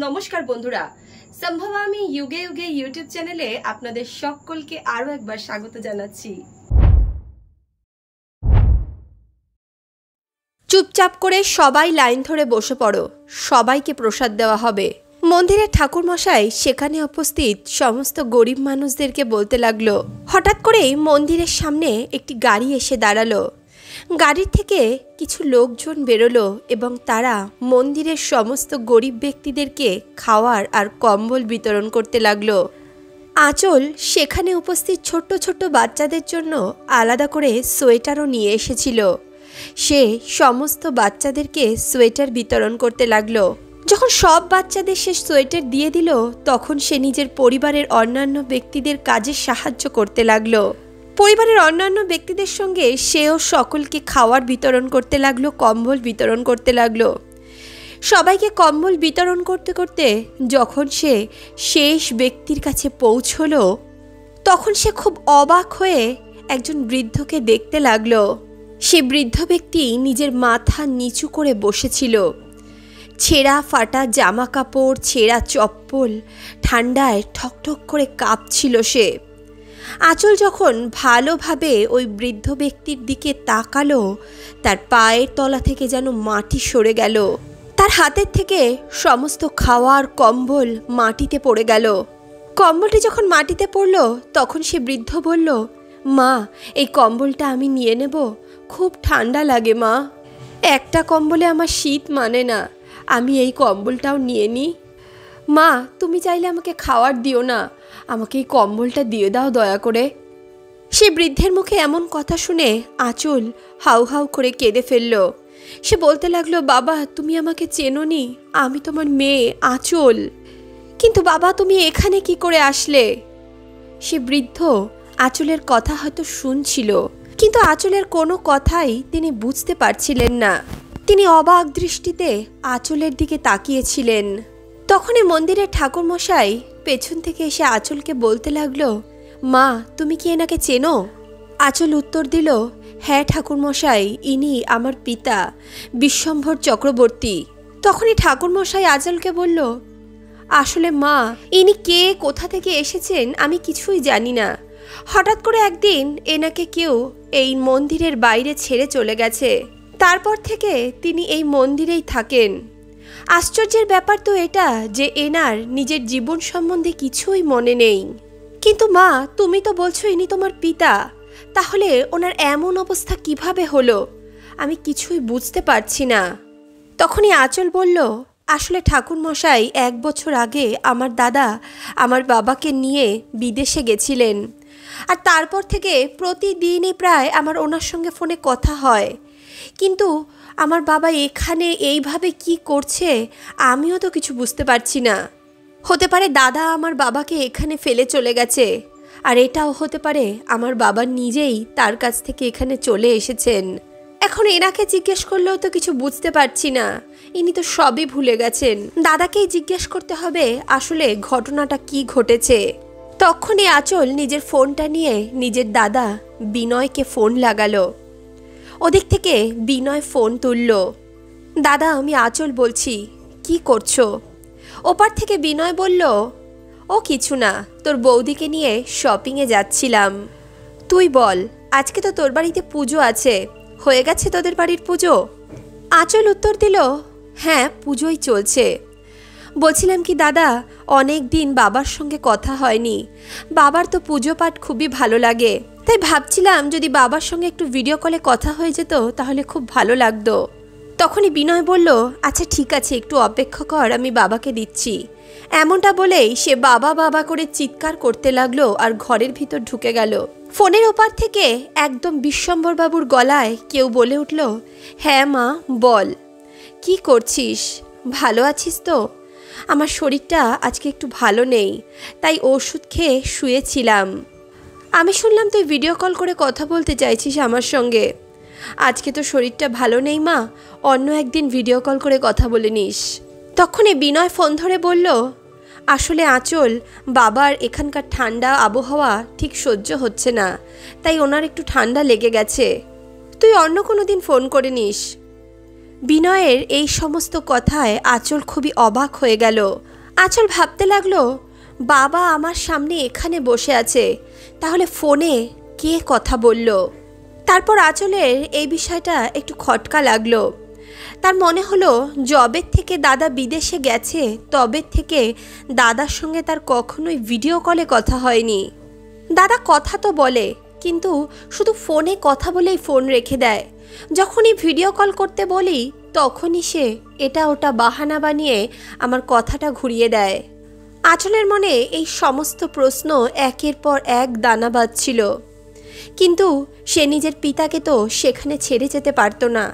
নমস্কার বন্ধুরা, সম্ভবামি যুগে যুগে ইউটিউব চ্যানেলে আপনাদের সকলকে আরো একবার স্বাগত জানাচ্ছি। চুপচাপ করে সবাই লাইন ধরে বসে পড়ো, সবাইকে প্রসাদ দেওয়া হবে। মন্দিরের ঠাকুর মশাই সেখানে উপস্থিত সমস্ত গরিব মানুষদেরকে বলতে লাগলো। হঠাৎ করেই মন্দিরের সামনে একটি গাড়ি এসে দাঁড়ালো। গাড়ির থেকে কিছু লোকজন বেরোলো এবং তারা মন্দিরের সমস্ত গরিব ব্যক্তিদেরকে খাওয়ার আর কম্বল বিতরণ করতে লাগলো। আঁচল সেখানে উপস্থিত ছোট্ট ছোট্ট বাচ্চাদের জন্য আলাদা করে সোয়েটারও নিয়ে এসেছিল। সে সমস্ত বাচ্চাদেরকে সোয়েটার বিতরণ করতে লাগলো। যখন সব বাচ্চাদের সে সোয়েটার দিয়ে দিল, তখন সে নিজের পরিবারের অন্যান্য ব্যক্তিদের কাজে সাহায্য করতে লাগলো। পরিবারের অন্যান্য ব্যক্তিদের সঙ্গে সেও সকলকে খাওয়ার বিতরণ করতে লাগলো, কম্বল বিতরণ করতে লাগলো। সবাইকে কম্বল বিতরণ করতে করতে যখন সে শেষ ব্যক্তির কাছে পৌঁছলো, তখন সে খুব অবাক হয়ে একজন বৃদ্ধকে দেখতে লাগলো। সে বৃদ্ধ ব্যক্তি নিজের মাথা নিচু করে বসেছিল। ছেঁড়া ফাটা জামা কাপড়, ছেঁড়া চপ্পল, ঠান্ডায় ঠকঠক করে কাঁপছিল সে। আঁচল যখন ভালোভাবে ওই বৃদ্ধ ব্যক্তির দিকে তাকালো, তার পায়ের তলা থেকে যেন মাটি সরে গেল। তার হাতের থেকে সমস্ত খাওয়ার কম্বল মাটিতে পড়ে গেল। কম্বলটি যখন মাটিতে পড়ল, তখন সে বৃদ্ধ বলল, মা, এই কম্বলটা আমি নিয়ে নেব, খুব ঠান্ডা লাগে মা। একটা কম্বলে আমার শীত মানে না, আমি এই কম্বলটাও নিয়ে নিই। মা, তুমি চাইলে আমাকে খাওয়ার দিও না, আমাকে এই কম্বলটা দিয়ে দাও দয়া করে। সে বৃদ্ধের মুখে এমন কথা শুনে আঁচল হাউ হাউ করে কেঁদে ফেলল। সে বলতে লাগলো, বাবা, তুমি আমাকে চেনোনি, আমি তোমার মেয়ে আঁচল। কিন্তু বাবা, তুমি এখানে কি করে আসলে? সে বৃদ্ধ আঁচলের কথা হয়তো শুনছিল, কিন্তু আঁচলের কোনো কথাই তিনি বুঝতে পারছিলেন না। তিনি অবাক দৃষ্টিতে আঁচলের দিকে তাকিয়েছিলেন। তখনই মন্দিরের ঠাকুর মশাই পেছন থেকে এসে আঁচলকে বলতে লাগলো, মা, তুমি কি এনাকে চেনো? আঁচল উত্তর দিল, হ্যাঁ ঠাকুর মশাই, ইনি আমার পিতা বিশ্বম্ভর চক্রবর্তী। তখনই ঠাকুর মশাই আঁচলকে বলল, আসলে মা, ইনি কে, কোথা থেকে এসেছেন আমি কিছুই জানি না। হঠাৎ করে একদিন এনাকে কেউ এই মন্দিরের বাইরে ছেড়ে চলে গেছে। তারপর থেকে তিনি এই মন্দিরেই থাকেন। আশ্চর্যের ব্যাপার তো এটা যে এনার নিজের জীবন সম্বন্ধে কিছুই মনে নেই। কিন্তু মা, তুমি তো বলছো ইনি তোমার পিতা, তাহলে ওনার এমন অবস্থা কিভাবে হলো? আমি কিছুই বুঝতে পারছি না। তখনই আঁচল বলল, আসলে ঠাকুর মশাই, 1 বছর আগে আমার দাদা আমার বাবাকে নিয়ে বিদেশে গেছিলেন, আর তারপর থেকে প্রতিদিনই প্রায় আমার ওনার সঙ্গে ফোনে কথা হয়। কিন্তু আমার বাবা এখানে এইভাবে কি করছে আমিও তো কিছু বুঝতে পারছি না। হতে পারে দাদা আমার বাবাকে এখানে ফেলে চলে গেছে, আর এটাও হতে পারে আমার বাবা নিজেই তার কাছ থেকে এখানে চলে এসেছেন। এখন এনাকে জিজ্ঞেস করলেও তো কিছু বুঝতে পারছি না, ইনি তো সবই ভুলে গেছেন। দাদাকেই জিজ্ঞেস করতে হবে আসলে ঘটনাটা কি ঘটেছে। তখনই আঁচল নিজের ফোনটা নিয়ে নিজের দাদা বিনয়কে ফোন লাগালো। ওদিক থেকে বিনয় ফোন তুলল। দাদা, আমি আঁচল বলছি, কি করছো? ওপার থেকে বিনয় বলল, ও কিছু না, তোর বৌদিকে নিয়ে শপিংয়ে যাচ্ছিলাম। তুই বল, আজকে তো তোর বাড়িতে পুজো আছে, হয়ে গেছে তোদের বাড়ির পুজো? আঁচল উত্তর দিল, হ্যাঁ, পুজোই চলছে। বলছিলাম কি দাদা, অনেক দিন বাবার সঙ্গে কথা হয়নি। বাবার তো পুজো পাঠ খুবই ভালো লাগে, তাই ভাবছিলাম যদি বাবার সঙ্গে একটু ভিডিও কলে কথা হয়ে যেত তাহলে খুব ভালো লাগতো। তখনই বিনয় বলল, আচ্ছা ঠিক আছে, একটু অপেক্ষা কর, আমি বাবাকে দিচ্ছি। এমনটা বলেই সে বাবা বাবা করে চিৎকার করতে লাগলো আর ঘরের ভিতর ঢুকে গেল। ফোনের ওপার থেকে একদম বিশ্বম্ভরবাবুর গলায় কেউ বলে উঠল, হ্যাঁ মা, বল, কি করছিস? ভালো আছিস তো? আমার শরীরটা আজকে একটু ভালো নেই, তাই ওষুধ খেয়ে শুয়েছিলাম। আমি শুনলাম তুই ভিডিও কল করে কথা বলতে চাইছিস আমার সঙ্গে। আজকে তো শরীরটা ভালো নেই মা, অন্য একদিন ভিডিও কল করে কথা বলে নিস। তখনই বিনয় ফোন ধরে বলল, আসলে আঁচল, বাবার এখানকার ঠান্ডা আবহাওয়া ঠিক সহ্য হচ্ছে না, তাই ওনার একটু ঠান্ডা লেগে গেছে, তুই অন্য কোনো দিন ফোন করে নিস। বিনয়ের এই সমস্ত কথায় আঁচল খুবই অবাক হয়ে গেল। আঁচল ভাবতে লাগলো, বাবা আমার সামনে এখানে বসে আছে, তাহলে ফোনে কে কথা বলল। তারপর আঁচলের এই বিষয়টা একটু খটকা লাগলো। তার মনে হলো যবের থেকে দাদা বিদেশে গেছে তবে থেকে দাদার সঙ্গে তার কখনোই ভিডিও কলে কথা হয়নি। দাদা কথা তো বলে, কিন্তু শুধু ফোনে কথা বলেই ফোন রেখে দেয়। যখনই ভিডিও কল করতে বলি তখনই সে এটা ওটা বাহানা বানিয়ে আমার কথাটা ঘুরিয়ে দেয়। আঁচলের মনে এই সমস্ত প্রশ্ন একের পর এক দানা বাঁধছিল, কিন্তু সে নিজের পিতাকে তো সেখানে ছেড়ে যেতে পারত না।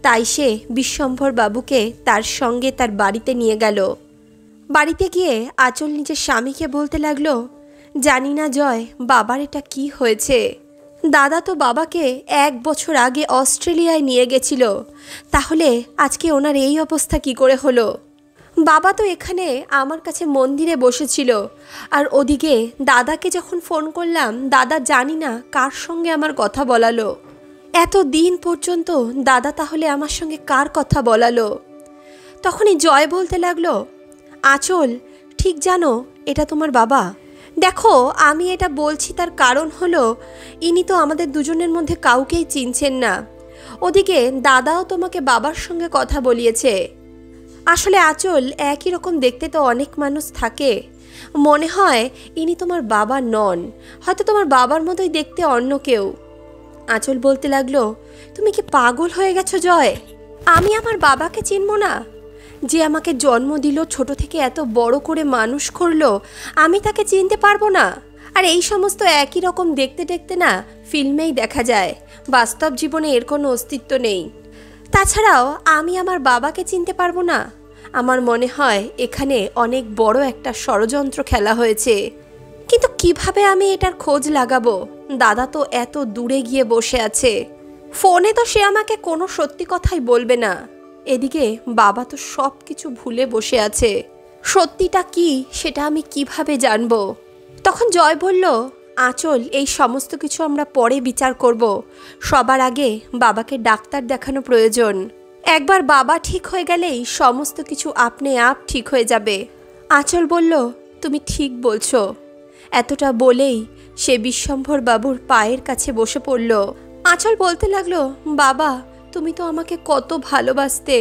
তাই সে বিশ্বম্ভর বাবুকে তার সঙ্গে তার বাড়িতে নিয়ে গেল। বাড়িতে গিয়ে আঁচল নিজের স্বামীকে বলতে লাগলো, জানি না জয়, বাবার এটা কি হয়েছে। দাদা তো বাবাকে 1 বছর আগে অস্ট্রেলিয়ায় নিয়ে গেছিল, তাহলে আজকে ওনার এই অবস্থা কি করে হলো। বাবা তো এখানে আমার কাছে মন্দিরে বসেছিল, আর ওদিকে দাদাকে যখন ফোন করলাম দাদা জানি না কার সঙ্গে আমার কথা বলালো। এত দিন পর্যন্ত দাদা তাহলে আমার সঙ্গে কার কথা বলালো। তখনই জয় বলতে লাগলো, আঁচল ঠিক জানো এটা তোমার বাবা। দেখো আমি এটা বলছি তার কারণ হলো ইনি তো আমাদের দুজনের মধ্যে কাউকেই চিনছেন না। ওদিকে দাদাও তোমাকে বাবার সঙ্গে কথা বলিয়েছে। আসলে আঁচল একই রকম দেখতে তো অনেক মানুষ থাকে, মনে হয় ইনি তোমার বাবা নন, হয়তো তোমার বাবার মতোই দেখতে অন্য কেউ। আঁচল বলতে লাগলো, তুমি কি পাগল হয়ে গেছো জয়? আমি আমার বাবাকে চিনব না? যে আমাকে জন্ম দিল, ছোট থেকে এত বড় করে মানুষ করলো, আমি তাকে চিনতে পারবো না? আর এই সমস্ত একই রকম দেখতে দেখতে না ফিল্মেই দেখা যায়, বাস্তব জীবনে এর কোনো অস্তিত্ব নেই। তাছাড়াও আমি আমার বাবাকে চিনতে পারবো না? আমার মনে হয় এখানে অনেক বড় একটা ষড়যন্ত্র খেলা হয়েছে, কিন্তু কিভাবে আমি এটার খোঁজ লাগাবো? দাদা তো এত দূরে গিয়ে বসে আছে, ফোনে তো সে আমাকে কোনো সত্যি কথাই বলবে না। এদিকে বাবা তো সব কিছু ভুলে বসে আছে, সত্যিটা কি সেটা আমি কিভাবে জানবো? তখন জয় বলল, আঁচল এই সমস্ত কিছু আমরা পরে বিচার করব, সবার আগে বাবাকে ডাক্তার দেখানো প্রয়োজন। একবার বাবা ঠিক হয়ে গেলেই সমস্ত কিছু আপনি আপ ঠিক হয়ে যাবে। আঁচল বলল, তুমি ঠিক বলছো। এতটা বলেই সে বিশ্বম্ভর বাবুর পায়ের কাছে বসে পড়ল। আঁচল বলতে লাগলো, বাবা তুমি তো আমাকে কত ভালোবাসতে,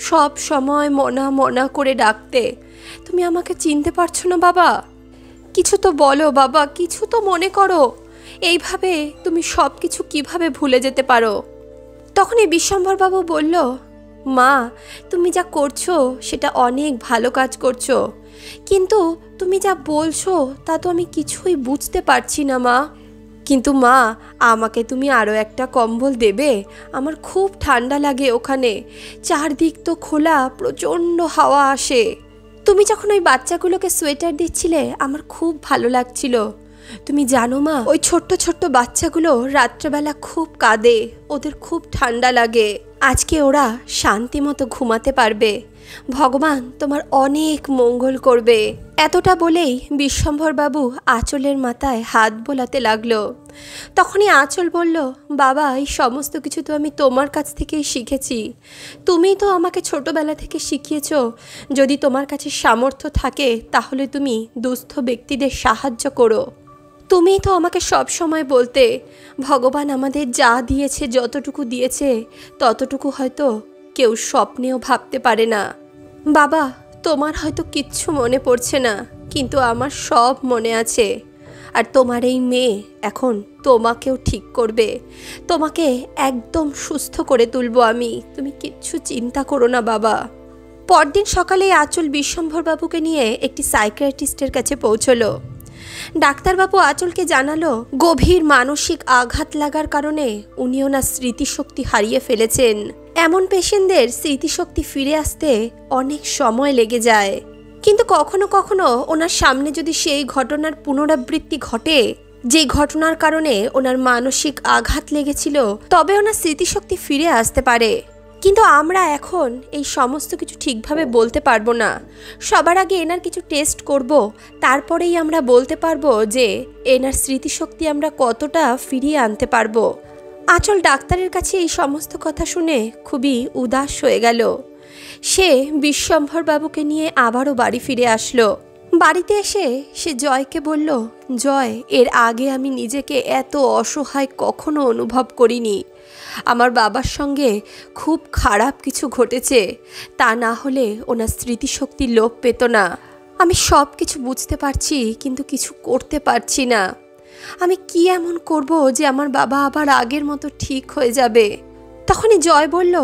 সব সময় মনা মনা করে ডাকতে, তুমি আমাকে চিনতে পারছো না বাবা? কিছু তো বলো বাবা, কিছু তো মনে করো। এইভাবে তুমি সব কিছু কিভাবে ভুলে যেতে পারো? তখনই বিশ্বম্ভরবাবু বলল, মা তুমি যা করছো সেটা অনেক ভালো কাজ করছো, কিন্তু তুমি যা বলছো তা তো আমি কিছুই বুঝতে পারছি না মা। কিন্তু মা আমাকে তুমি আরও একটা কম্বল দেবে? আমার খুব ঠান্ডা লাগে ওখানে, চারদিক তো খোলা, প্রচণ্ড হাওয়া আসে। তুমি যখন ওই বাচ্চাগুলোকে সোয়েটার দিচ্ছিলে আমার খুব ভালো লাগছিল। তুমি জানো মা, ওই ছোট্ট ছোট্ট বাচ্চাগুলো রাত্রেবেলা খুব কাঁদে, ওদের খুব ঠান্ডা লাগে। আজকে ওরা শান্তি মতো ঘুমাতে পারবে। ভগবান তোমার অনেক মঙ্গল করবে। এতটা বলেই বিশ্বম্ভরবাবু আঁচলের মাথায় হাত বোলাতে লাগলো। তখনই আঁচল বলল, বাবা এই সমস্ত কিছু তো আমি তোমার কাছ থেকেই শিখেছি, তুমিই তো আমাকে ছোটবেলা থেকে শিখিয়েছ যদি তোমার কাছে সামর্থ্য থাকে তাহলে তুমি দুস্থ ব্যক্তিদের সাহায্য করো। তুমিই তো আমাকে সব সময় বলতে ভগবান আমাদের যা দিয়েছে, যতটুকু দিয়েছে ততটুকু হয়তো কেউ স্বপ্নেও ভাবতে পারে না। বাবা তোমার হয়তো কিচ্ছু মনে পড়ছে না, কিন্তু আমার সব মনে আছে। আর তোমার এই মেয়ে এখন তোমাকেও ঠিক করবে, তোমাকে একদম সুস্থ করে তুলবো আমি, তুমি কিচ্ছু চিন্তা করো না বাবা। পরদিন সকালে আঁচল বিশ্বম্ভরবাবুকে নিয়ে একটি সাইকিয়াট্রিস্টের কাছে পৌঁছলো। ডাক্তারবাবু আঁচলকে জানালো গভীর মানসিক আঘাত লাগার কারণে উনি ওনার স্মৃতিশক্তি হারিয়ে ফেলেছেন। এমন পেশেন্টদের স্মৃতিশক্তি ফিরে আসতে অনেক সময় লেগে যায়, কিন্তু কখনো কখনো ওনার সামনে যদি সেই ঘটনার পুনরাবৃত্তি ঘটে যে ঘটনার কারণে ওনার মানসিক আঘাত লেগেছিল, তবে ওনার স্মৃতিশক্তি ফিরে আসতে পারে। কিন্তু আমরা এখন এই সমস্ত কিছু ঠিকভাবে বলতে পারবো না। সবার আগে এনার কিছু টেস্ট করব, তারপরেই আমরা বলতে পারবো যে এনার স্মৃতিশক্তি আমরা কতটা ফিরিয়ে আনতে পারবো। আঁচল ডাক্তারের কাছে এই সমস্ত কথা শুনে খুবই উদাস হয়ে গেল। সে বিশ্বম্ভরবাবুকে নিয়ে আবারও বাড়ি ফিরে আসলো। বাড়িতে এসে সে জয়কে বলল, জয়, এর আগে আমি নিজেকে এত অসহায় কখনো অনুভব করিনি। আমার বাবার সঙ্গে খুব খারাপ কিছু ঘটেছে, তা না হলে ওনার স্মৃতিশক্তি লোপ পেত না। আমি সব কিছু বুঝতে পারছি, কিন্তু কিছু করতে পারছি না। আমি কি এমন করব যে আমার বাবা আবার আগের মতো ঠিক হয়ে যাবে? তখনই জয় বলল,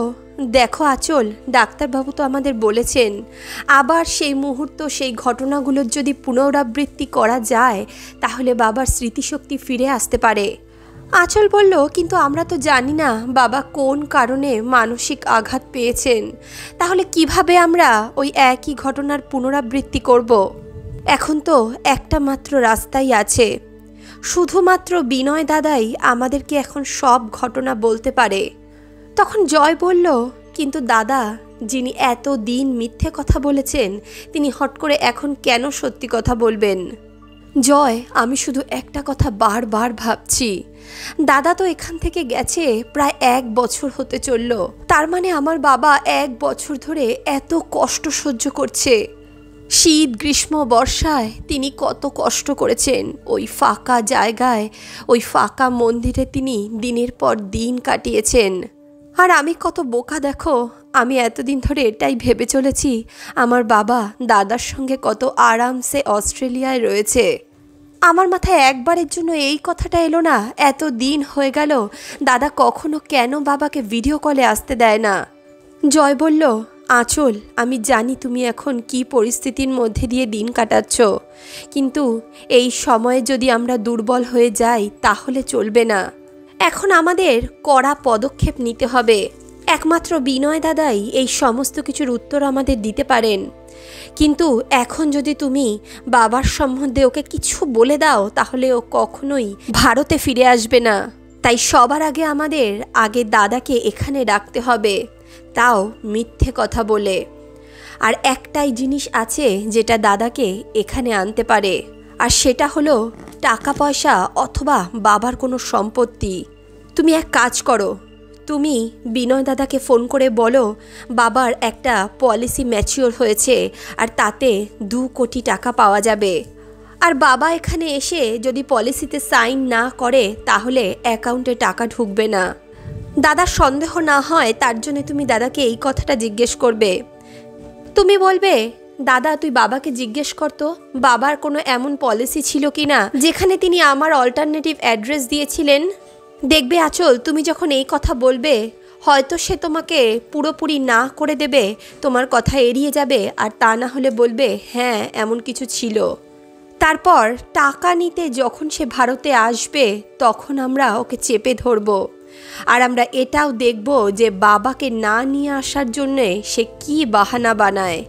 দেখো আঁচল, ডাক্তারবাবু তো আমাদের বলেছেন আবার সেই মুহূর্ত, সেই ঘটনাগুলোর যদি পুনরাবৃত্তি করা যায় তাহলে বাবার স্মৃতিশক্তি ফিরে আসতে পারে। আঁচল বলল, কিন্তু আমরা তো জানি না বাবা কোন কারণে মানসিক আঘাত পেয়েছেন, তাহলে কিভাবে আমরা ওই একই ঘটনার পুনরাবৃত্তি করব? এখন তো একটা মাত্র রাস্তাই আছে, শুধুমাত্র বিনয় দাদাই আমাদেরকে এখন সব ঘটনা বলতে পারে। তখন জয় বলল, কিন্তু দাদা, যিনি এত দিন মিথ্যে কথা বলেছেন তিনি হট করে এখন কেন সত্যি কথা বলবেন? জয়, আমি শুধু একটা কথা বারবার ভাবছি, দাদা তো এখান থেকে গেছে প্রায় 1 বছর হতে চলল, তার মানে আমার বাবা 1 বছর ধরে এত কষ্ট সহ্য করছে। শীত, গ্রীষ্ম, বর্ষায় তিনি কত কষ্ট করেছেন। ওই ফাঁকা জায়গায়, ওই ফাঁকা মন্দিরে তিনি দিনের পর দিন কাটিয়েছেন। আর আমি কত বোকা দেখো, আমি এতদিন ধরে এটাই ভেবে চলেছি আমার বাবা দাদার সঙ্গে কত আরামসে অস্ট্রেলিয়ায় রয়েছে। আমার মাথায় একবারের জন্য এই কথাটা এলো না এত দিন হয়ে গেল দাদা কখনো কেন বাবাকে ভিডিও কলে আসতে দেয় না। জয় বলল, আঁচল, আমি জানি তুমি এখন কি পরিস্থিতির মধ্যে দিয়ে দিন কাটাচ্ছ, কিন্তু এই সময়ে যদি আমরা দুর্বল হয়ে যাই তাহলে চলবে না। এখন আমাদের কড়া পদক্ষেপ নিতে হবে। একমাত্র বিনয় দাদাই এই সমস্ত কিছুর উত্তর আমাদের দিতে পারেন, কিন্তু এখন যদি তুমি বাবার সম্বন্ধে ওকে কিছু বলে দাও তাহলে ও কখনোই ভারতে ফিরে আসবে না। তাই সবার আগে আমাদের দাদাকে এখানে রাখতে হবে, তাও মিথ্যে কথা বলে। আর একটাই জিনিস আছে যেটা দাদাকে এখানে আনতে পারে, আর সেটা হলো টাকা পয়সা অথবা বাবার কোনো সম্পত্তি। তুমি এক কাজ করো, তুমি বিনয় দাদাকে ফোন করে বলো বাবার একটা পলিসি ম্যাচিওর হয়েছে আর তাতে 2 কোটি টাকা পাওয়া যাবে। আর বাবা এখানে এসে যদি পলিসিতে সাইন না করে তাহলে অ্যাকাউন্টে টাকা ঢুকবে না। দাদার সন্দেহ না হয় তার জন্য তুমি দাদাকে এই কথাটা জিজ্ঞেস করবে। তুমি বলবে, দাদা তুই বাবাকে জিজ্ঞেস করতো বাবার কোনো এমন পলিসি ছিল কি না যেখানে তিনি আমার অল্টারনেটিভ অ্যাড্রেস দিয়েছিলেন। দেখবে আঁচল, তুমি যখন এই কথা বলবে হয়তো সে তোমাকে পুরোপুরি না করে দেবে, তোমার কথা এড়িয়ে যাবে, আর তা না হলে বলবে হ্যাঁ এমন কিছু ছিল। তারপর টাকা নিতে যখন সে ভারতে আসবে তখন আমরা ওকে চেপে ধরব, আর আমরা এটাও দেখব যে বাবাকে না নিয়ে আসার জন্যে সে কি বাহানা বানায়।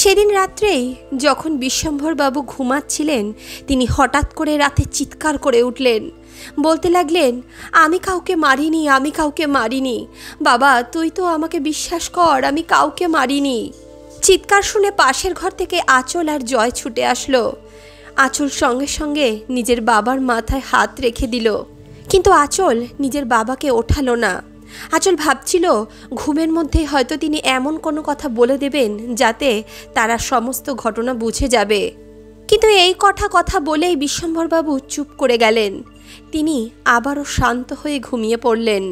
সেদিন রাত্রেই যখন বিশ্বম্ভরবাবু ঘুমাচ্ছিলেন তিনি হঠাৎ করে রাতে চিৎকার করে উঠলেন, বলতে লাগলেন, আমি কাউকে মারিনি, আমি কাউকে মারিনি, বাবা তুই তো আমাকে বিশ্বাস কর, আমি কাউকে মারিনি। চিৎকার শুনে পাশের ঘর থেকে আঁচল আর জয় ছুটে আসলো। আঁচল সঙ্গে সঙ্গে নিজের বাবার মাথায় হাত রেখে দিল, কিন্তু আঁচল নিজের বাবাকে ওঠালো না। আঁচল ভাবছিল ঘুমের মধ্যে হয়তো তিনি এমন কোনো কথা বলে দেবেন যাতে তারা সমস্ত ঘটনা বুঝে যাবে, কিন্তু এই কথা বলেই বিশ্বম্ভরবাবু চুপ করে গেলেন। তিনি আবারও শান্ত হয়ে ঘুমিয়ে পড়লেন।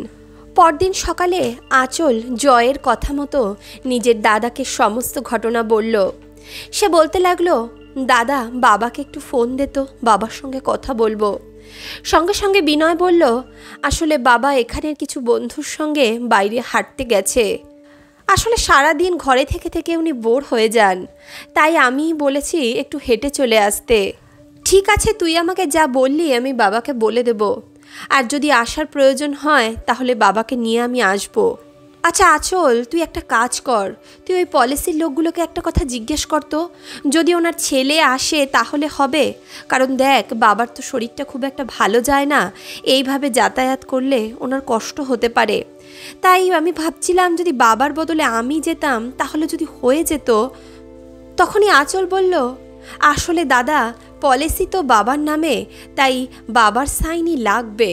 পরদিন সকালে আঁচল জয়ের কথা মতো নিজের দাদাকে সমস্ত ঘটনা বলল। সে বলতে লাগলো, দাদা বাবাকে একটু ফোন দে তো, বাবার সঙ্গে কথা বলবো। সঙ্গে সঙ্গে বিনয় বলল, আসলে বাবা এখানের কিছু বন্ধুর সঙ্গে বাইরে হাঁটতে গেছে, আসলে সারাদিন ঘরে থেকে থেকে উনি বোর হয়ে যান, তাই আমি বলেছি একটু হেঁটে চলে আসতে। ঠিক আছে, তুই আমাকে যা বললি আমি বাবাকে বলে দেব, আর যদি আসার প্রয়োজন হয় তাহলে বাবাকে নিয়ে আমি আসবো। আচ্ছা আঁচল, তুই একটা কাজ কর, তুই ওই পলিসির লোকগুলোকে একটা কথা জিজ্ঞেস করতো, যদি ওনার ছেলে আসে তাহলে হবে, কারণ দেখ বাবার তো শরীরটা খুব একটা ভালো যায় না, এইভাবে যাতায়াত করলে ওনার কষ্ট হতে পারে, তাই আমি ভাবছিলাম যদি বাবার বদলে আমি যেতাম তাহলে যদি হয়ে যেত। তখনই আঁচল বলল, আসলে দাদা পলিসি তো বাবার নামে, তাই বাবার সাইনই লাগবে,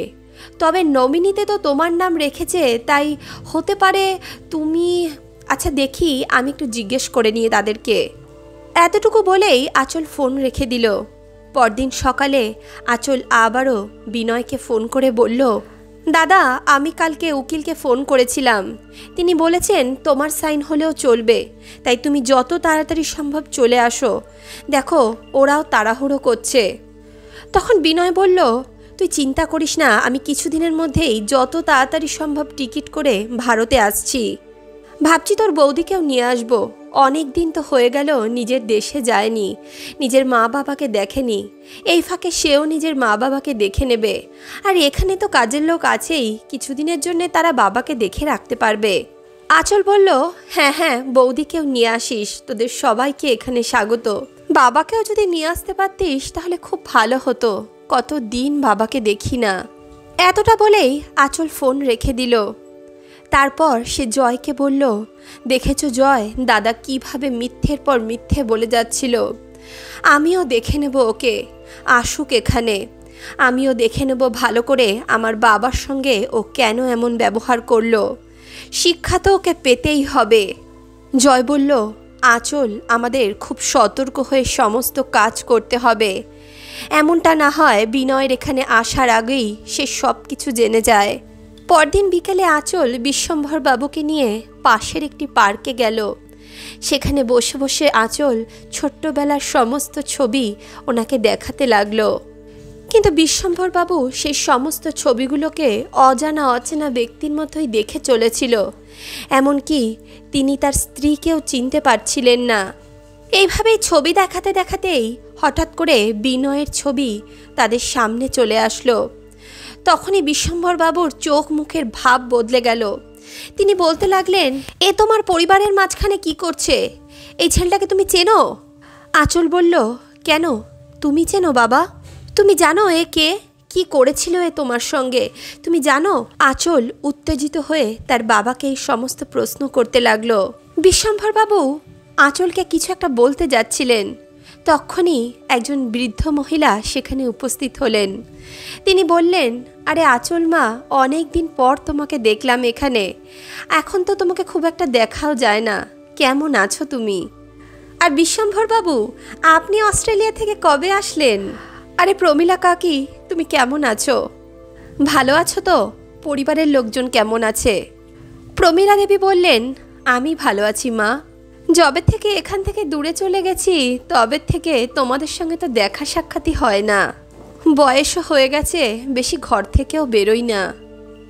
তবে নমিনিতে তো তোমার নাম রেখেছে, তাই হতে পারে তুমি আচ্ছা দেখি, আমি একটু জিজ্ঞেস করে নিয়ে তাদেরকে। এতটুকু বলেই আঁচল ফোন রেখে দিল। পরদিন সকালে আঁচল আবারও বিনয়কে ফোন করে বলল, দাদা, আমি কালকে উকিলকে ফোন করেছিলাম। তিনি বলেছেন তোমার সাইন হলেও চলবে, তাই তুমি যত তাড়াতাড়ি সম্ভব চলে আসো। দেখো, ওরাও তাড়াহুড়ো করছে। তখন বিনয় বলল, তুই চিন্তা করিস না, আমি কিছুদিনের মধ্যেই যত তাড়াতাড়ি সম্ভব টিকিট করে ভারতে আসছি। ভাবছি তোর বৌদিকেও নিয়ে আসবো। অনেক দিন তো হয়ে গেল নিজের দেশে যায়নি, নিজের মা বাবাকে দেখেনি। এই ফাঁকে সেও নিজের মা বাবাকে দেখে নেবে। আর এখানে তো কাজের লোক আছেই, কিছুদিনের জন্য তারা বাবাকে দেখে রাখতে পারবে। আঁচল বলল, হ্যাঁ হ্যাঁ, বৌদিকেও নিয়ে আসিস, তোদের সবাইকে এখানে স্বাগত। বাবাকেও যদি নিয়ে আসতে পারতিস তাহলে খুব ভালো হতো, কত দিন বাবাকে দেখি না। এতটা বলেই আঁচল ফোন রেখে দিল। তারপর সে জয়কে বলল, দেখেছো জয়, দাদা কিভাবে মিথ্যের পর মিথ্যে বলে যাচ্ছিল। আমিও দেখে নেব ওকে, আসুক এখানে। আমিও দেখে নেব ভালো করে আমার বাবার সঙ্গে ও কেন এমন ব্যবহার করলো। শিক্ষা তো ওকে পেতেই হবে। জয় বলল, আঁচল, আমাদের খুব সতর্ক হয়ে সমস্ত কাজ করতে হবে। এমনটা না হয় বিনয়ের এখানে আসার আগেই সে সব কিছু জেনে যায়। পরদিন বিকেলে আঁচল বিশ্বম্ভর বাবুকে নিয়ে পাশের একটি পার্কে গেল। সেখানে বসে বসে আঁচল ছোট্টবেলার সমস্ত ছবি ওনাকে দেখাতে লাগলো। কিন্তু বিশ্বম্ভর বাবু সেই সমস্ত ছবিগুলোকে অজানা অচেনা ব্যক্তির মতোই দেখে চলেছিল। এমনকি তিনি তার স্ত্রীকেও চিনতে পারছিলেন না। এইভাবেই ছবি দেখাতে দেখাতেই হঠাৎ করে বিনয়ের ছবি তাদের সামনে চলে আসলো। তখনই বিশ্বম্ভর বাবুর চোখ মুখের ভাব বদলে গেল। তিনি বলতে লাগলেন, এ তোমার পরিবারের মাঝখানে কি করছে? এই ছেলেটাকে তুমি চেনো? আঁচল বলল, কেন, তুমি চেনো বাবা? তুমি জানো এ কে, কি করেছিল এ তোমার সঙ্গে, তুমি জানো? আঁচল উত্তেজিত হয়ে তার বাবাকে এই সমস্ত প্রশ্ন করতে লাগলো। বিশ্বম্ভর বাবু আঁচলকে কিছু একটা বলতে যাচ্ছিলেন, তখনই একজন বৃদ্ধ মহিলা সেখানে উপস্থিত হলেন। তিনি বললেন, আরে আঁচল মা, অনেক দিন পর তোমাকে দেখলাম এখানে। এখন তো তোমাকে খুব একটা দেখাও যায় না, কেমন আছো তুমি? আর বিশ্বম্ভর বাবু, আপনি অস্ট্রেলিয়া থেকে কবে আসলেন? আরে প্রমীলা কাকি, তুমি কেমন আছো? ভালো আছো তো? পরিবারের লোকজন কেমন আছে? প্রমীলা দেবী বললেন, আমি ভালো আছি মা। যবে থেকে এখান থেকে দূরে চলে গেছি তবে থেকে তোমাদের সঙ্গে তো দেখা সাক্ষাৎই হয় না। বয়সও হয়ে গেছে, বেশি ঘর থেকেও বেরোই না।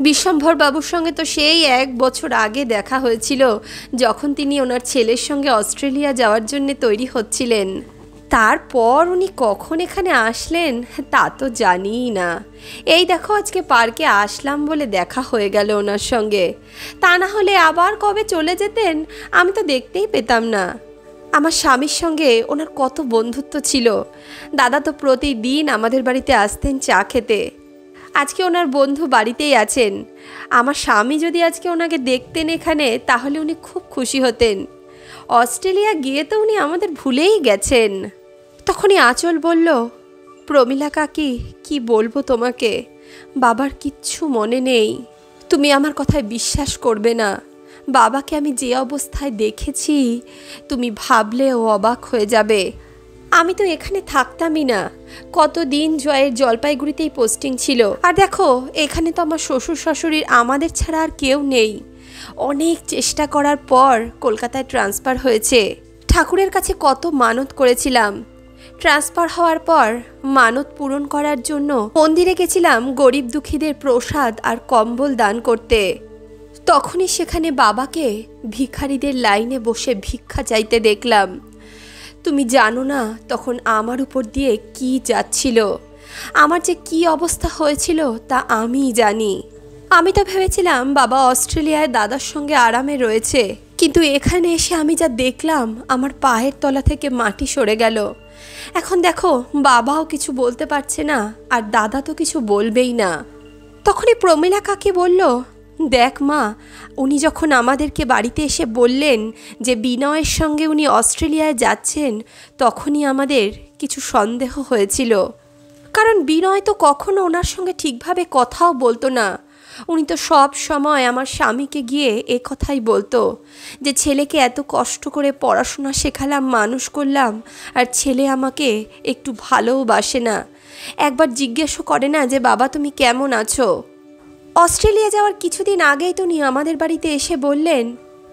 বিশ্বম্ভর বাবুর সঙ্গে তো সেই 1 বছর আগে দেখা হয়েছিল, যখন তিনি ওনার ছেলের সঙ্গে অস্ট্রেলিয়া যাওয়ার জন্য তৈরি হচ্ছিলেন। তারপর উনি কখন এখানে আসলেন তা তো জানিই না। এই দেখো আজকে পার্কে আসলাম বলে দেখা হয়ে গেল ওনার সঙ্গে, তা না হলে আবার কবে চলে যেতেন আমি তো দেখতেই পেতাম না। আমার স্বামীর সঙ্গে ওনার কত বন্ধুত্ব ছিল, দাদা তো প্রতিদিন আমাদের বাড়িতে আসতেন চা খেতে। আজকে ওনার বন্ধু বাড়িতেই আছেন। আমার স্বামী যদি আজকে ওনাকে দেখতেন এখানে তাহলে উনি খুব খুশি হতেন। অস্ট্রেলিয়া গিয়ে তো উনি আমাদের ভুলেই গেছেন। তখনই আঁচল বলল, প্রমীলা কাকি, কি বলবো তোমাকে, বাবার কিচ্ছু মনে নেই। তুমি আমার কথায় বিশ্বাস করবে না, বাবাকে আমি যে অবস্থায় দেখেছি তুমি ভাবলেও অবাক হয়ে যাবে। আমি তো এখানে থাকতামই না, কতদিন জয়ের জলপাইগুড়িতেই পোস্টিং ছিল। আর দেখো এখানে তো আমার শ্বশুর শাশুড়ির আমাদের ছাড়া আর কেউ নেই। অনেক চেষ্টা করার পর কলকাতায় ট্রান্সফার হয়েছে। ঠাকুরের কাছে কত মানত করেছিলাম। ট্রান্সফার হওয়ার পর মানত পূরণ করার জন্য মন্দিরে গেছিলাম গরিব দুঃখীদের প্রসাদ আর কম্বল দান করতে। তখনই সেখানে বাবাকে ভিখারিদের লাইনে বসে ভিক্ষা চাইতে দেখলাম। তুমি জানো না তখন আমার উপর দিয়ে কি যাচ্ছিল, আমার যে কি অবস্থা হয়েছিল তা আমিই জানি। আমি তো ভেবেছিলাম বাবা অস্ট্রেলিয়ায় দাদার সঙ্গে আরামে রয়েছে, কিন্তু এখানে এসে আমি যা দেখলাম আমার পায়ের তলা থেকে মাটি সরে গেল। এখন দেখো বাবাও কিছু বলতে পারছে না, আর দাদা তো কিছু বলবেই না। তখনই প্রমীলা কাকি বলল, দেখ মা, উনি যখন আমাদেরকে বাড়িতে এসে বললেন যে বিনয়ের সঙ্গে উনি অস্ট্রেলিয়ায় যাচ্ছেন, তখনই আমাদের কিছু সন্দেহ হয়েছিল। কারণ বিনয় তো কখনো ওনার সঙ্গে ঠিকভাবে কথাও বলতো না। উনি তো সব সময় আমার স্বামীকে গিয়ে এ কথাই বলতো যে ছেলেকে এত কষ্ট করে পড়াশোনা শেখালাম, মানুষ করলাম, আর ছেলে আমাকে একটু ভালোবাসে না, একবার জিজ্ঞেসও করে না যে বাবা তুমি কেমন আছো। অস্ট্রেলিয়া যাওয়ার কিছুদিন আগেই তো উনি আমাদের বাড়িতে এসে বললেন,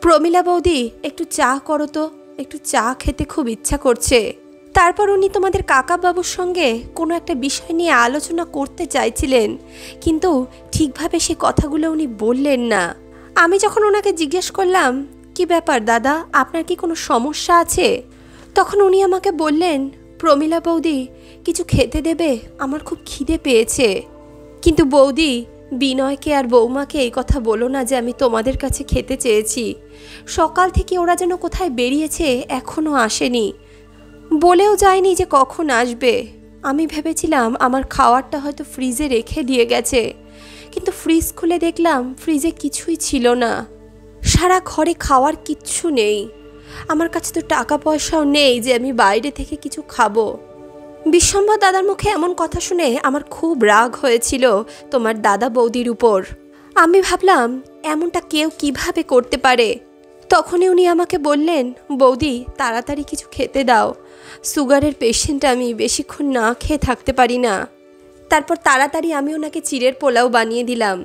প্রমীলা বৌদি একটু চা করো তো, একটু চা খেতে খুব ইচ্ছা করছে। তারপর উনি তোমাদের কাকাবাবুর সঙ্গে কোনো একটা বিষয় নিয়ে আলোচনা করতে চাইছিলেন, কিন্তু ঠিকভাবে সে কথাগুলো উনি বললেন না। আমি যখন ওনাকে জিজ্ঞেস করলাম, কি ব্যাপার দাদা, আপনার কি কোনো সমস্যা আছে, তখন উনি আমাকে বললেন, প্রমীলা বৌদি কিছু খেতে দেবে, আমার খুব খিদে পেয়েছে। কিন্তু বৌদি, বিনয়কে আর বৌমাকে এই কথা বলো না যে আমি তোমাদের কাছে খেতে চেয়েছি। সকাল থেকে ওরা যেন কোথায় বেরিয়েছে, এখনও আসেনি, বলেও যায়নি যে কখন আসবে। আমি ভেবেছিলাম আমার খাওয়ারটা হয়তো ফ্রিজে রেখে দিয়ে গেছে, কিন্তু ফ্রিজ খুলে দেখলাম ফ্রিজে কিছুই ছিল না, সারা ঘরে খাওয়ার কিচ্ছু নেই। আমার কাছে তো টাকা পয়সাও নেই যে আমি বাইরে থেকে কিছু খাবো। বিশ্বম্ভর দাদার মুখে এমন কথা শুনে আমার খুব রাগ হয়েছিল তোমার দাদা বৌদির উপর। আমি ভাবলাম এমনটা কেউ কিভাবে করতে পারে। তখনই উনি আমাকে বললেন, বৌদি তাড়াতাড়ি কিছু খেতে দাও, সুগারের পেশেন্ট আমি, বেশিক্ষণ না খেয়ে থাকতে পারি না। তারপর তাড়াতাড়ি আমি ওনাকে চিড়ের পোলাও বানিয়ে দিলাম।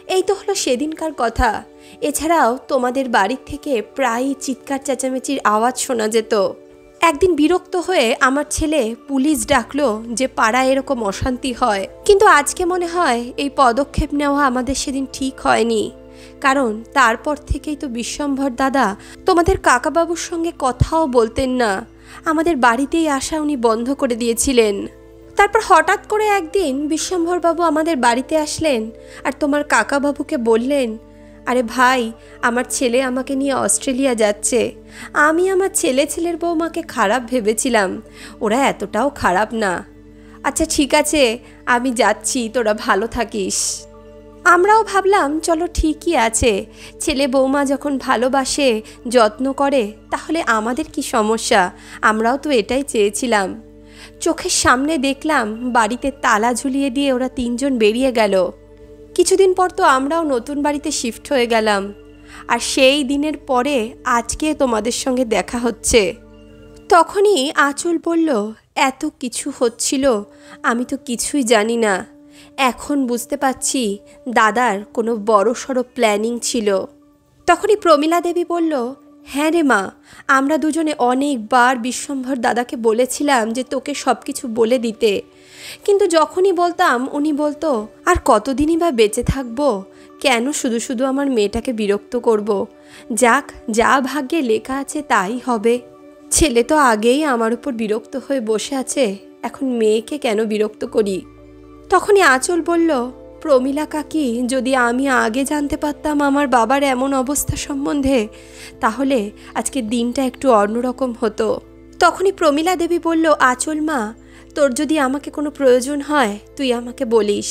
এই তো হলো সেদিনকার কথা। এছাড়াও তোমাদের বাড়ির থেকে প্রায়ই চিৎকার চেঁচামেচির আওয়াজ শোনা যেত। একদিন বিরক্ত হয়ে আমার ছেলে পুলিশ ডাকলো যে পাড়ায় এরকম অশান্তি হয়। কিন্তু আজকে মনে হয় এই পদক্ষেপ নেওয়া আমাদের সেদিন ঠিক হয়নি, কারণ তারপর থেকেই তো বিশ্বম্ভর দাদা তোমাদের কাকাবাবুর সঙ্গে কথাও বলতেন না, আমাদের বাড়িতেই আসা উনি বন্ধ করে দিয়েছিলেন। তারপর হঠাৎ করে একদিন বিশ্বম্ভরবাবু আমাদের বাড়িতে আসলেন আর তোমার কাকাবাবুকে বললেন, আরে ভাই, আমার ছেলে আমাকে নিয়ে অস্ট্রেলিয়া যাচ্ছে। আমি আমার ছেলের বৌমাকে খারাপ ভেবেছিলাম, ওরা এতটাও খারাপ না। আচ্ছা ঠিক আছে, আমি যাচ্ছি, তোরা ভালো থাকিস। আমরাও ভাবলাম চলো ঠিকই আছে, ছেলে বৌমা যখন ভালোবাসে, যত্ন করে, তাহলে আমাদের কি সমস্যা, আমরাও তো এটাই চেয়েছিলাম। চোখের সামনে দেখলাম বাড়িতে তালা ঝুলিয়ে দিয়ে ওরা তিনজন বেরিয়ে গেল। কিছুদিন পর তো আমরাও নতুন বাড়িতে শিফট হয়ে গেলাম, আর সেই দিনের পরে আজকে তোমাদের সঙ্গে দেখা হচ্ছে। তখনই আঁচল বলল, এত কিছু হচ্ছিল, আমি তো কিছুই জানি না। এখন বুঝতে পারছি দাদার কোনো বড়সড় প্ল্যানিং ছিল। তখনই প্রমীলা দেবী বলল, হ্যাঁ রে মা, আমরা দুজনে অনেকবার বিশ্বম্ভর দাদাকে বলেছিলাম যে তোকে সব কিছু বলে দিতে, কিন্তু যখনই বলতাম উনি বলতো, আর কতদিনই বা বেঁচে থাকবো, কেন শুধু শুধু আমার মেয়েটাকে বিরক্ত করব, যাক, যা ভাগ্যে লেখা আছে তাই হবে। ছেলে তো আগেই আমার উপর বিরক্ত হয়ে বসে আছে, এখন মেয়েকে কেন বিরক্ত করি। তখনই আঁচল বলল, প্রমীলা কাকি, যদি আমি আগে জানতে পারতাম আমার বাবার এমন অবস্থা সম্বন্ধে, তাহলে আজকের দিনটা একটু অন্যরকম হতো। তখনই প্রমীলা দেবী বলল, আঁচল মা, তোর যদি আমাকে কোনো প্রয়োজন হয় তুই আমাকে বলিস,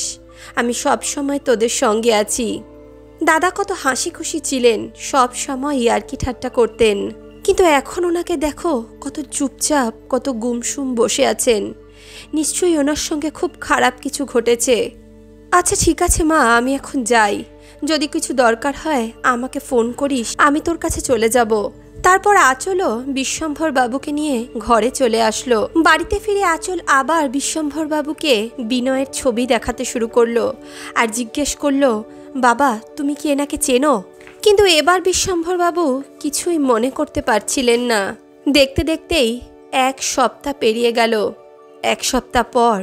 আমি সব সময় তোদের সঙ্গে আছি। দাদা কত হাসি খুশি ছিলেন, সব সময় ইয়ার্কি ঠাট্টা করতেন, কিন্তু এখন ওনাকে দেখো কত চুপচাপ, কত গুমসুম বসে আছেন। নিশ্চয়ই ওনার সঙ্গে খুব খারাপ কিছু ঘটেছে। আচ্ছা ঠিক আছে মা, আমি এখন যাই, যদি কিছু দরকার হয় আমাকে ফোন করিস, আমি তোর কাছে চলে যাব। তারপর আঁচলও বিশ্বম্ভর বাবুকে নিয়ে ঘরে চলে আসলো। বাড়িতে ফিরে আঁচল আবার বিশ্বম্ভর বাবুকে বিনয়ের ছবি দেখাতে শুরু করলো আর জিজ্ঞেস করলো, বাবা তুমি কি এনাকে চেনো? কিন্তু এবার বিশ্বম্ভর বাবু কিছুই মনে করতে পারছিলেন না। দেখতে দেখতেই 1 সপ্তাহ পেরিয়ে গেল। 1 সপ্তাহ পর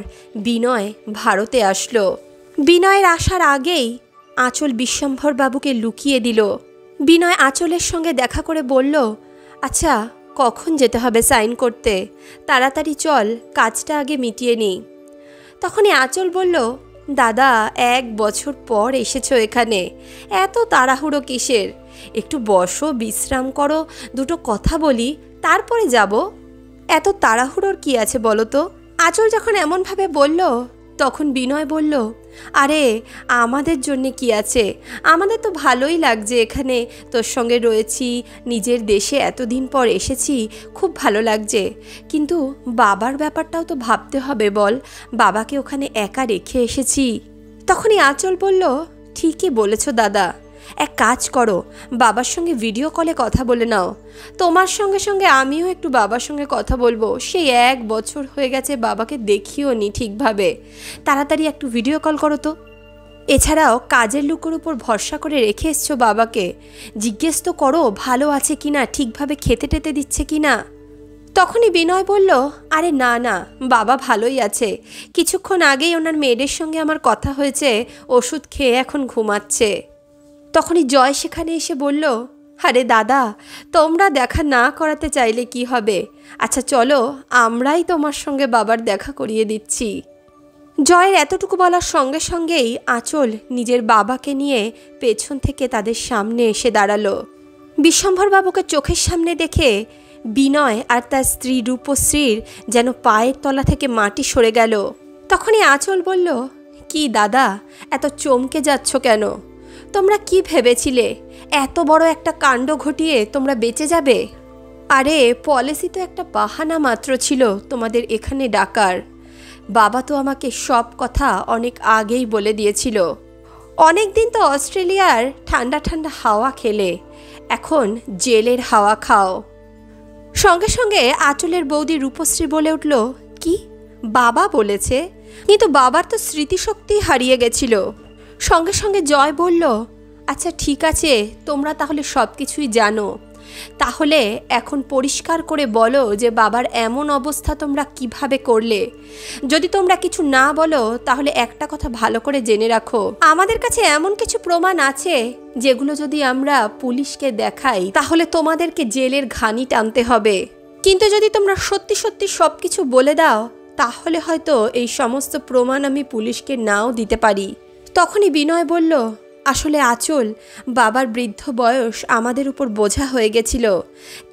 বিনয় ভারতে আসলো। বিনয়ের আসার আগেই আঁচল বিশ্বম্ভর বাবুকে লুকিয়ে দিল। বিনয় আঁচলের সঙ্গে দেখা করে বলল, আচ্ছা কখন যেতে হবে সাইন করতে, তাড়াতাড়ি চল, কাজটা আগে মিটিয়ে নিই। তখনই আঁচল বলল, দাদা 1 বছর পর এসেছো এখানে, এত তাড়াহুড়ো কিসের, একটু বসো, বিশ্রাম করো, দুটো কথা বলি, তারপরে যাব। এত তাড়াহুড়োর কি আছে বলো তো? আঁচল যখন এমনভাবে বলল, তখন বিনয় বলল, আরে আমাদের জন্যে কি আছে, আমাদের তো ভালোই লাগছে এখানে, তোর সঙ্গে রয়েছি, নিজের দেশে এতদিন পর এসেছি, খুব ভালো লাগছে, কিন্তু বাবার ব্যাপারটাও তো ভাবতে হবে বল, বাবাকে ওখানে একা রেখে এসেছি। তখনই আঁচল বলল, ঠিকই বলেছো দাদা, এক কাজ করো, বাবার সঙ্গে ভিডিও কলে কথা বলে নাও। তোমার সঙ্গে সঙ্গে আমিও একটু বাবার সঙ্গে কথা বলবো। সেই 1 বছর হয়ে গেছে বাবাকে দেখিও নি ঠিকভাবে, তাড়াতাড়ি একটু ভিডিও কল করো তো। এছাড়াও কাজের লোকের উপর ভরসা করে রেখে এসছো বাবাকে, জিজ্ঞেস তো করো ভালো আছে কিনা, ঠিকভাবে খেতে টেতে দিচ্ছে কিনা। তখনই বিনয় বলল, আরে না না, বাবা ভালোই আছে, কিছুক্ষণ আগেই ওনার মেয়েদের সঙ্গে আমার কথা হয়েছে, ওষুধ খেয়ে এখন ঘুমাচ্ছে। তখনই জয় সেখানে এসে বলল, আরে দাদা, তোমরা দেখা না করাতে চাইলে কি হবে, আচ্ছা চলো আমরাই তোমার সঙ্গে বাবার দেখা করিয়ে দিচ্ছি। জয়ের এতটুকু বলার সঙ্গে সঙ্গেই আঁচল নিজের বাবাকে নিয়ে পেছন থেকে তাদের সামনে এসে দাঁড়ালো। বিশ্বম্ভরবাবুকে চোখের সামনে দেখে বিনয় আর তার স্ত্রী রূপশ্রীর যেন পায়ের তলা থেকে মাটি সরে গেল। তখনই আঁচল বলল, কি দাদা, এত চমকে যাচ্ছ কেন? তোমরা কি ভেবেছিলে এত বড় একটা কাণ্ড ঘটিয়ে তোমরা বেঁচে যাবে? আরে পলিসি তো একটা বাহানা মাত্র ছিল তোমাদের এখানে ডাকার। বাবা তো আমাকে সব কথা অনেক আগেই বলে দিয়েছিল। অনেক দিন তো অস্ট্রেলিয়ার ঠান্ডা ঠান্ডা হাওয়া খেলে, এখন জেলের হাওয়া খাও। সঙ্গে সঙ্গে আঁচলের বৌদি রূপশ্রী বলে উঠল, কি বাবা বলেছে? কিন্তু বাবার তো স্মৃতিশক্তি হারিয়ে গেছিল। সঙ্গে সঙ্গে জয় বলল, আচ্ছা ঠিক আছে, তোমরা তাহলে সব কিছুই জানো, তাহলে এখন পরিষ্কার করে বলো যে বাবার এমন অবস্থা তোমরা কিভাবে করলে। যদি তোমরা কিছু না বলো তাহলে একটা কথা ভালো করে জেনে রাখো, আমাদের কাছে এমন কিছু প্রমাণ আছে যেগুলো যদি আমরা পুলিশকে দেখাই তাহলে তোমাদেরকে জেলের ঘানি টানতে হবে। কিন্তু যদি তোমরা সত্যি সত্যি সব কিছু বলে দাও তাহলে হয়তো এই সমস্ত প্রমাণ আমি পুলিশকে নাও দিতে পারি। তখনই বিনয় বলল, আসলে আঁচল, বাবার বৃদ্ধ বয়স আমাদের উপর বোঝা হয়ে গেছিল,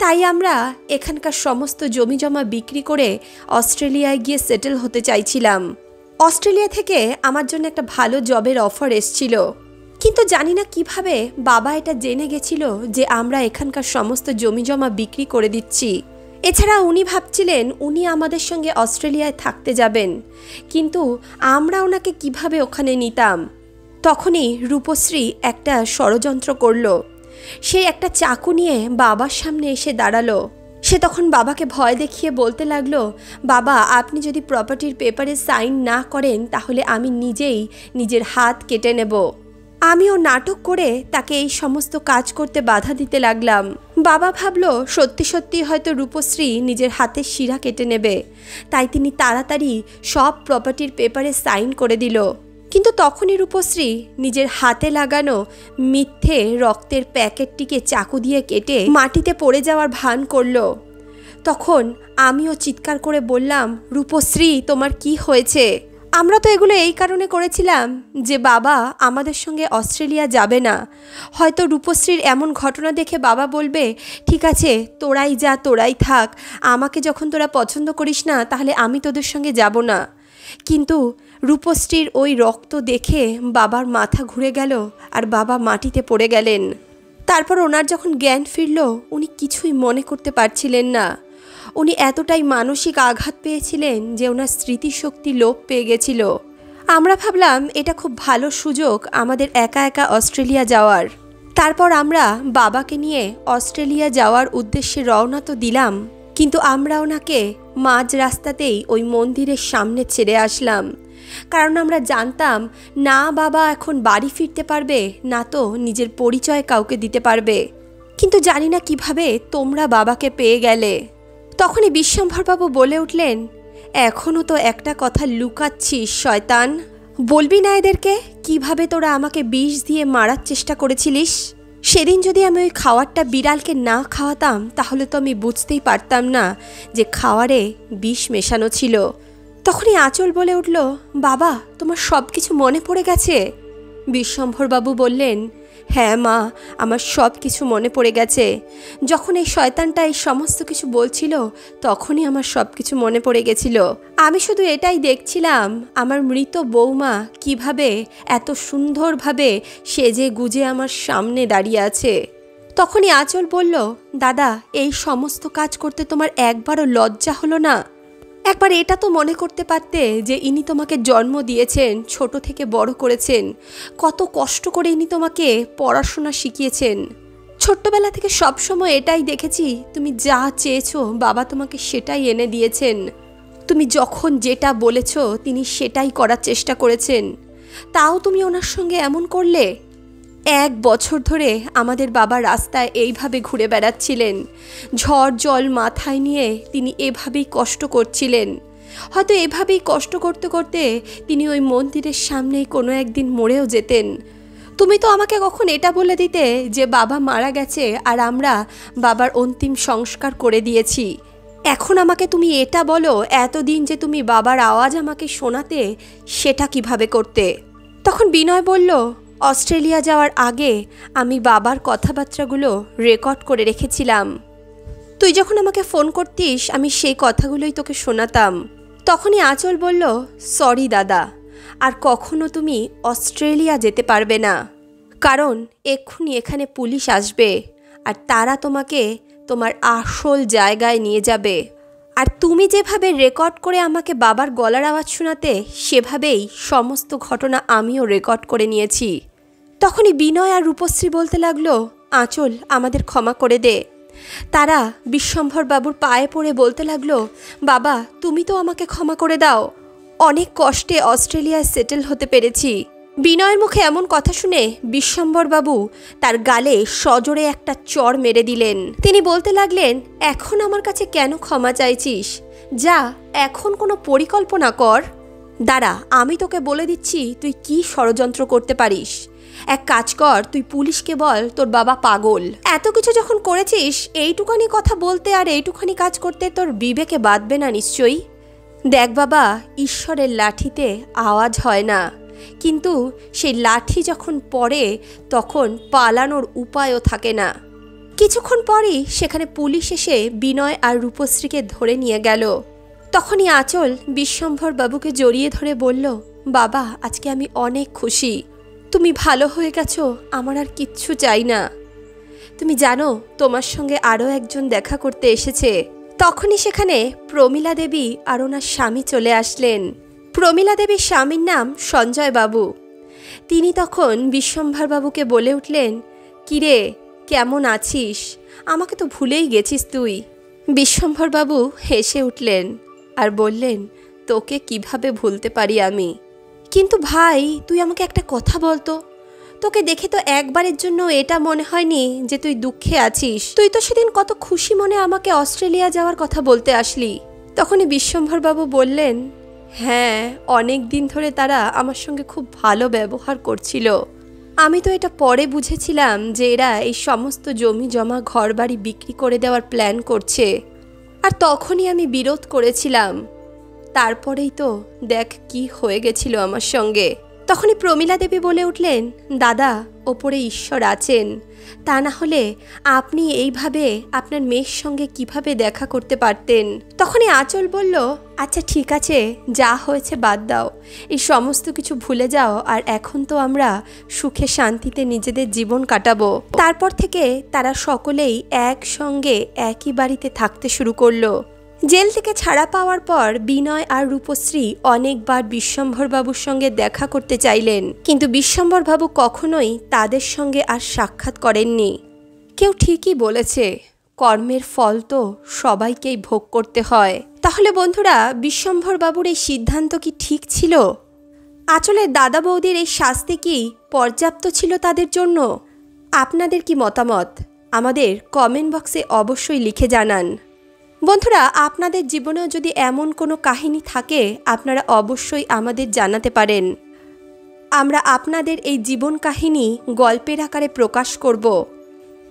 তাই আমরা এখানকার সমস্ত জমি জমা বিক্রি করে অস্ট্রেলিয়ায় গিয়ে সেটেল হতে চাইছিলাম। অস্ট্রেলিয়া থেকে আমার জন্য একটা ভালো জবের অফার এসছিল, কিন্তু জানি না কিভাবে বাবা এটা জেনে গেছিল যে আমরা এখানকার সমস্ত জমি জমা বিক্রি করে দিচ্ছি। এছাড়া উনি ভাবছিলেন উনি আমাদের সঙ্গে অস্ট্রেলিয়ায় থাকতে যাবেন, কিন্তু আমরা ওনাকে কিভাবে ওখানে নিতাম। তখনই রূপশ্রী একটা ষড়যন্ত্র করল। সে একটা চাকু নিয়ে বাবার সামনে এসে দাঁড়ালো। সে তখন বাবাকে ভয় দেখিয়ে বলতে লাগলো, বাবা আপনি যদি প্রপার্টির পেপারে সাইন না করেন তাহলে আমি নিজেই নিজের হাত কেটে নেব। আমিও নাটক করে তাকে এই সমস্ত কাজ করতে বাধা দিতে লাগলাম। বাবা ভাবলো সত্যি সত্যি হয়তো রূপশ্রী নিজের হাতের শিরা কেটে নেবে, তাই তিনি তাড়াতাড়ি সব প্রপার্টির পেপারে সাইন করে দিল। কিন্তু তখনই রূপশ্রী নিজের হাতে লাগানো মিথ্যে রক্তের প্যাকেটটিকে চাকু দিয়ে কেটে মাটিতে পড়ে যাওয়ার ভান করল। তখন আমিও চিৎকার করে বললাম, রূপশ্রী তোমার কি হয়েছে? আমরা তো এগুলো এই কারণে করেছিলাম যে বাবা আমাদের সঙ্গে অস্ট্রেলিয়া যাবে না। হয়তো রূপশ্রীর এমন ঘটনা দেখে বাবা বলবে, ঠিক আছে তোরাই যা, তোরাই থাক, আমাকে যখন তোরা পছন্দ করিস না তাহলে আমি তোদের সঙ্গে যাব না। কিন্তু রূপশ্রীর ওই রক্ত দেখে বাবার মাথা ঘুরে গেল আর বাবা মাটিতে পড়ে গেলেন। তারপর ওনার যখন জ্ঞান ফিরল উনি কিছুই মনে করতে পারছিলেন না। উনি এতটাই মানসিক আঘাত পেয়েছিলেন যে ওনার স্মৃতিশক্তি লোপ পেয়ে গেছিল। আমরা ভাবলাম এটা খুব ভালো সুযোগ আমাদের একা একা অস্ট্রেলিয়া যাওয়ার। তারপর আমরা বাবাকে নিয়ে অস্ট্রেলিয়া যাওয়ার উদ্দেশ্যে রওনা তো দিলাম, কিন্তু আমরা ওনাকে মাঝ রাস্তাতেই ওই মন্দিরের সামনে ছেড়ে আসলাম। কারণ আমরা জানতাম না বাবা এখন বাড়ি ফিরতে পারবে, না তো নিজের পরিচয় কাউকে দিতে পারবে। কিন্তু জানি না কিভাবে তোমরা বাবাকে পেয়ে গেলে। তখনই বিশ্বম্ভরবাবু বলে উঠলেন, এখনও তো একটা কথা লুকাচ্ছিস শয়তান, বলবি না এদেরকে কিভাবে তোরা আমাকে বিষ দিয়ে মারার চেষ্টা করেছিলিস? সেদিন যদি আমি ওই খাওয়ারটা বিড়ালকে না খাওয়াতাম তাহলে তো আমি বুঝতেই পারতাম না যে খাওয়ারে বিষ মেশানো ছিল। তখনই আঁচল বলে উঠল, বাবা তোমার সব কিছু মনে পড়ে গেছে? বিশ্বম্ভরবাবু বললেন, হ্যাঁ মা, আমার সব কিছু মনে পড়ে গেছে। যখন এই শয়তানটা এই সমস্ত কিছু বলছিল তখনই আমার সব কিছু মনে পড়ে গেছিল। আমি শুধু এটাই দেখছিলাম আমার মৃত বৌমা কিভাবে এত সুন্দরভাবে সেজে গুজে আমার সামনে দাঁড়িয়ে আছে। তখনই আঁচল বলল, দাদা এই সমস্ত কাজ করতে তোমার একবারও লজ্জা হলো না? একবার এটা তো মনে করতে পারতে যে ইনি তোমাকে জন্ম দিয়েছেন, ছোট থেকে বড় করেছেন, কত কষ্ট করে ইনি তোমাকে পড়াশোনা শিখিয়েছেন। ছোট্টবেলা থেকে সবসময় এটাই দেখেছি, তুমি যা চেয়েছো বাবা তোমাকে সেটাই এনে দিয়েছেন। তুমি যখন যেটা বলেছো তিনি সেটাই করার চেষ্টা করেছেন, তাও তুমি ওনার সঙ্গে এমন করলে। 1 বছর ধরে আমাদের বাবা রাস্তায় এইভাবে ঘুরে বেড়াচ্ছিলেন, ঝড় জল মাথায় নিয়ে তিনি এভাবেই কষ্ট করছিলেন। হয়তো এভাবেই কষ্ট করতে করতে তিনি ওই মন্দিরের সামনেই কোনো একদিন মরেও যেতেন। তুমি তো আমাকে কখন এটা বলে দিতে যে বাবা মারা গেছে আর আমরা বাবার অন্তিম সংস্কার করে দিয়েছি। এখন আমাকে তুমি এটা বলো, এতদিন যে তুমি বাবার আওয়াজ আমাকে শোনাতে সেটা কিভাবে করতে? তখন বিনয় বলল, অস্ট্রেলিয়া যাওয়ার আগে আমি বাবার কথাবার্তাগুলো রেকর্ড করে রেখেছিলাম। তুই যখন আমাকে ফোন করতিস আমি সেই কথাগুলোই তোকে শোনাতাম। তখনই আঁচল বলল, সরি দাদা, আর কখনো তুমি অস্ট্রেলিয়া যেতে পারবে না, কারণ এক্ষুনি এখানে পুলিশ আসবে আর তারা তোমাকে তোমার আসল জায়গায় নিয়ে যাবে। আর তুমি যেভাবে রেকর্ড করে আমাকে বাবার গলার আওয়াজ শোনাতে সেভাবেই সমস্ত ঘটনা আমিও রেকর্ড করে নিয়েছি। তখনই বিনয় আর রূপশ্রী বলতে লাগলো, আঁচল আমাদের ক্ষমা করে দে। তারা বিশ্বম্ভর বাবুর পায়ে পড়ে বলতে লাগলো, বাবা তুমি তো আমাকে ক্ষমা করে দাও, অনেক কষ্টে অস্ট্রেলিয়ায় সেটেল হতে পেরেছি। বিনয়ের মুখে এমন কথা শুনে বিশ্বম্ভর বাবু তার গালে সজোরে একটা চড় মেরে দিলেন। তিনি বলতে লাগলেন, এখন আমার কাছে কেন ক্ষমা চাইছিস? যা এখন কোনো পরিকল্পনা কর। দাঁড়া, আমি তোকে বলে দিচ্ছি তুই কি ষড়যন্ত্র করতে পারিস। এক কাজ কর, তুই পুলিশকে বল তোর বাবা পাগল। এত কিছু যখন করেছিস, এইটুখানি কথা বলতে আর এইটুখানি কাজ করতে তোর বিবেকে বাঁধবে না নিশ্চয়ই? দেখ বাবা, ঈশ্বরের লাঠিতে আওয়াজ হয় না, কিন্তু সেই লাঠি যখন পড়ে তখন পালানোর উপায়ও থাকে না। কিছুক্ষণ পরই সেখানে পুলিশ এসে বিনয় আর রূপশ্রীকে ধরে নিয়ে গেল। তখনই আঁচল বিশ্বম্ভর বাবুকে জড়িয়ে ধরে বলল, বাবা আজকে আমি অনেক খুশি, তুমি ভালো হয়ে গেছো, আমার আর কিচ্ছু চাই না। তুমি জানো তোমার সঙ্গে আরও একজন দেখা করতে এসেছে। তখনই সেখানে প্রমীলা দেবী আর ওনার স্বামী চলে আসলেন। প্রমীলা দেবীর স্বামীর নাম সঞ্জয় বাবু। তিনি তখন বিশ্বম্ভর বাবুকে বলে উঠলেন, কিরে কেমন আছিস? আমাকে তো ভুলেই গেছিস তুই। বিশ্বম্ভর বাবু হেসে উঠলেন আর বললেন, তোকে কিভাবে ভুলতে পারি আমি? কিন্তু ভাই তুই আমাকে একটা কথা বলতো, তোকে দেখে তো একবারের জন্য এটা মনে হয়নি যে তুই দুঃখে আছিস। তুই তো সেদিন কত খুশি মনে আমাকে অস্ট্রেলিয়া যাওয়ার কথা বলতে আসলি। তখনই বিশ্বম্ভর বাবু বললেন, হ্যাঁ, অনেক দিন ধরে তারা আমার সঙ্গে খুব ভালো ব্যবহার করছিল। আমি তো এটা পরে বুঝেছিলাম যে এরা এই সমস্ত জমি জমা ঘর বাড়ি বিক্রি করে দেওয়ার প্ল্যান করছে, আর তখনই আমি বিরোধ করেছিলাম। তারপরেই তো দেখ কি হয়ে গেছিল আমার সঙ্গে। তখনই প্রমীলা দেবী বলে উঠলেন, দাদা ওপরে ঈশ্বর আছেন, তা না হলে আপনি এইভাবে আপনার মেয়ের সঙ্গে কিভাবে দেখা করতে পারতেন? তখনই আঁচল বলল, আচ্ছা ঠিক আছে, যা হয়েছে বাদ দাও, এই সমস্ত কিছু ভুলে যাও, আর এখন তো আমরা সুখে শান্তিতে নিজেদের জীবন কাটাবো। তারপর থেকে তারা সকলেই একসঙ্গে একই বাড়িতে থাকতে শুরু করলো। জেল থেকে ছাড়া পাওয়ার পর বিনয় আর রূপশ্রী অনেকবার বিশ্বম্ভর বাবুর সঙ্গে দেখা করতে চাইলেন, কিন্তু বিশ্বম্ভর বাবু কখনোই তাদের সঙ্গে আর সাক্ষাৎ করেননি। কেউ ঠিকই বলেছে, কর্মের ফল তো সবাইকেই ভোগ করতে হয়। তাহলে বন্ধুরা, বিশ্বম্ভর বাবুর এই সিদ্ধান্ত কি ঠিক ছিল? আঁচলের দাদা বৌদির এই শাস্তি কি পর্যাপ্ত ছিল তাদের জন্য? আপনাদের কি মতামত আমাদের কমেন্ট বক্সে অবশ্যই লিখে জানান। বন্ধুরা, আপনাদের জীবনেও যদি এমন কোনো কাহিনী থাকে আপনারা অবশ্যই আমাদের জানাতে পারেন। আমরা আপনাদের এই জীবন কাহিনী গল্পের আকারে প্রকাশ করব।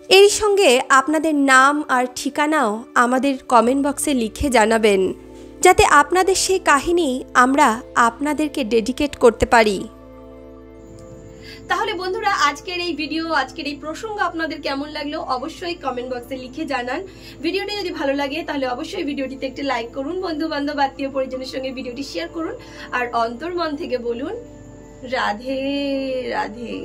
এর সঙ্গে আপনাদের নাম আর ঠিকানাও আমাদের কমেন্ট বক্সে লিখে জানাবেন, যাতে আপনাদের সেই কাহিনী আমরা আপনাদেরকে ডেডিকেট করতে পারি। তাহলে বন্ধুরা, আজকের এই ভিডিও, আজকের এই প্রসঙ্গ আপনাদের কেমন লাগলো অবশ্যই কমেন্ট বক্সে লিখে জানান। ভিডিওটি যদি ভালো লাগে তাহলে অবশ্যই ভিডিওটিতে একটি লাইক করুন, বন্ধু বান্ধব আত্মীয় পরিজনের সঙ্গে ভিডিওটি শেয়ার করুন, আর অন্তর্মন থেকে বলুন রাধে রাধে।